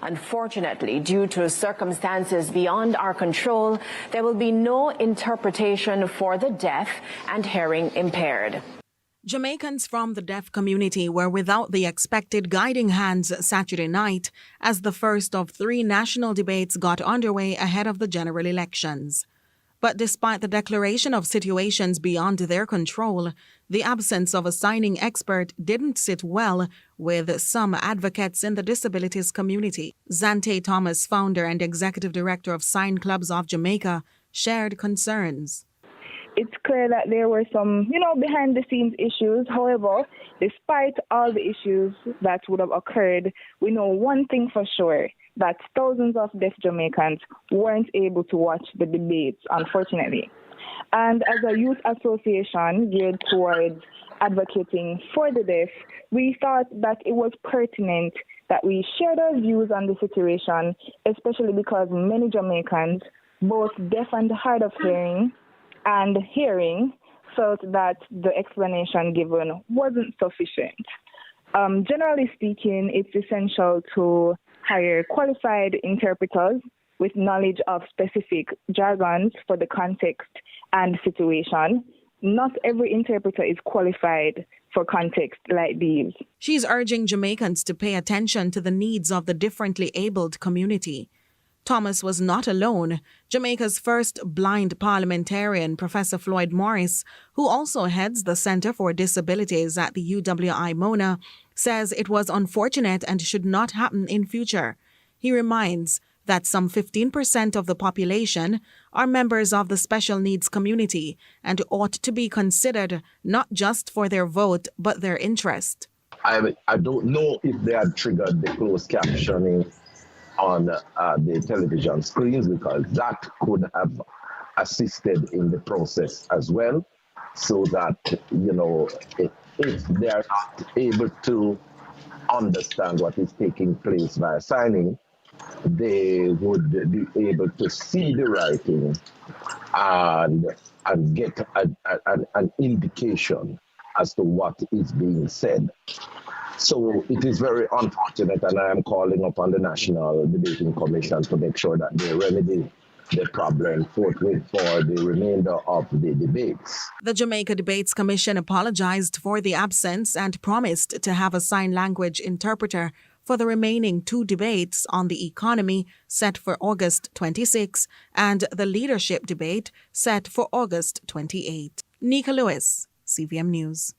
Unfortunately, due to circumstances beyond our control, there will be no interpretation for the deaf and hearing impaired. Jamaicans from the deaf community were without the expected guiding hands Saturday night as the first of 3 national debates got underway ahead of the general elections. But despite the declaration of situations beyond their control, the absence of a signing expert didn't sit well with some advocates in the disabilities community. Zante Thomas, founder and executive director of Sign Clubs of Jamaica, shared concerns. It's clear that there were some, behind-the-scenes issues. However, despite all the issues that would have occurred, we know one thing for sure, that thousands of deaf Jamaicans weren't able to watch the debates, unfortunately. And as a youth association geared towards advocating for the deaf, we thought that it was pertinent that we shared our views on the situation, especially because many Jamaicans, both deaf and hard of hearing, and hearing, felt that the explanation given wasn't sufficient. Generally speaking, it's essential to hire qualified interpreters with knowledge of specific jargons for the context and situation. Not every interpreter is qualified for contexts like these. She's urging Jamaicans to pay attention to the needs of the differently abled community. Thomas was not alone. Jamaica's first blind parliamentarian, Professor Floyd Morris, who also heads the Center for Disabilities at the UWI-MONA, says it was unfortunate and should not happen in future. He reminds that some 15% of the population are members of the special needs community and ought to be considered not just for their vote, but their interest. I don't know if they had triggered the closed captioning on the television screens, because that could have assisted in the process as well, so that, if they are not able to understand what is taking place via signing, they would be able to see the writing and get an indication as to what is being said. So it is very unfortunate, and I am calling upon the National Debating Commission to make sure that they remedy the problem forthwith for the remainder of the debates. The Jamaica Debates Commission apologized for the absence and promised to have a sign language interpreter for the remaining 2 debates on the economy set for August 26 and the leadership debate set for August 28. Nika Lewis, CVM News.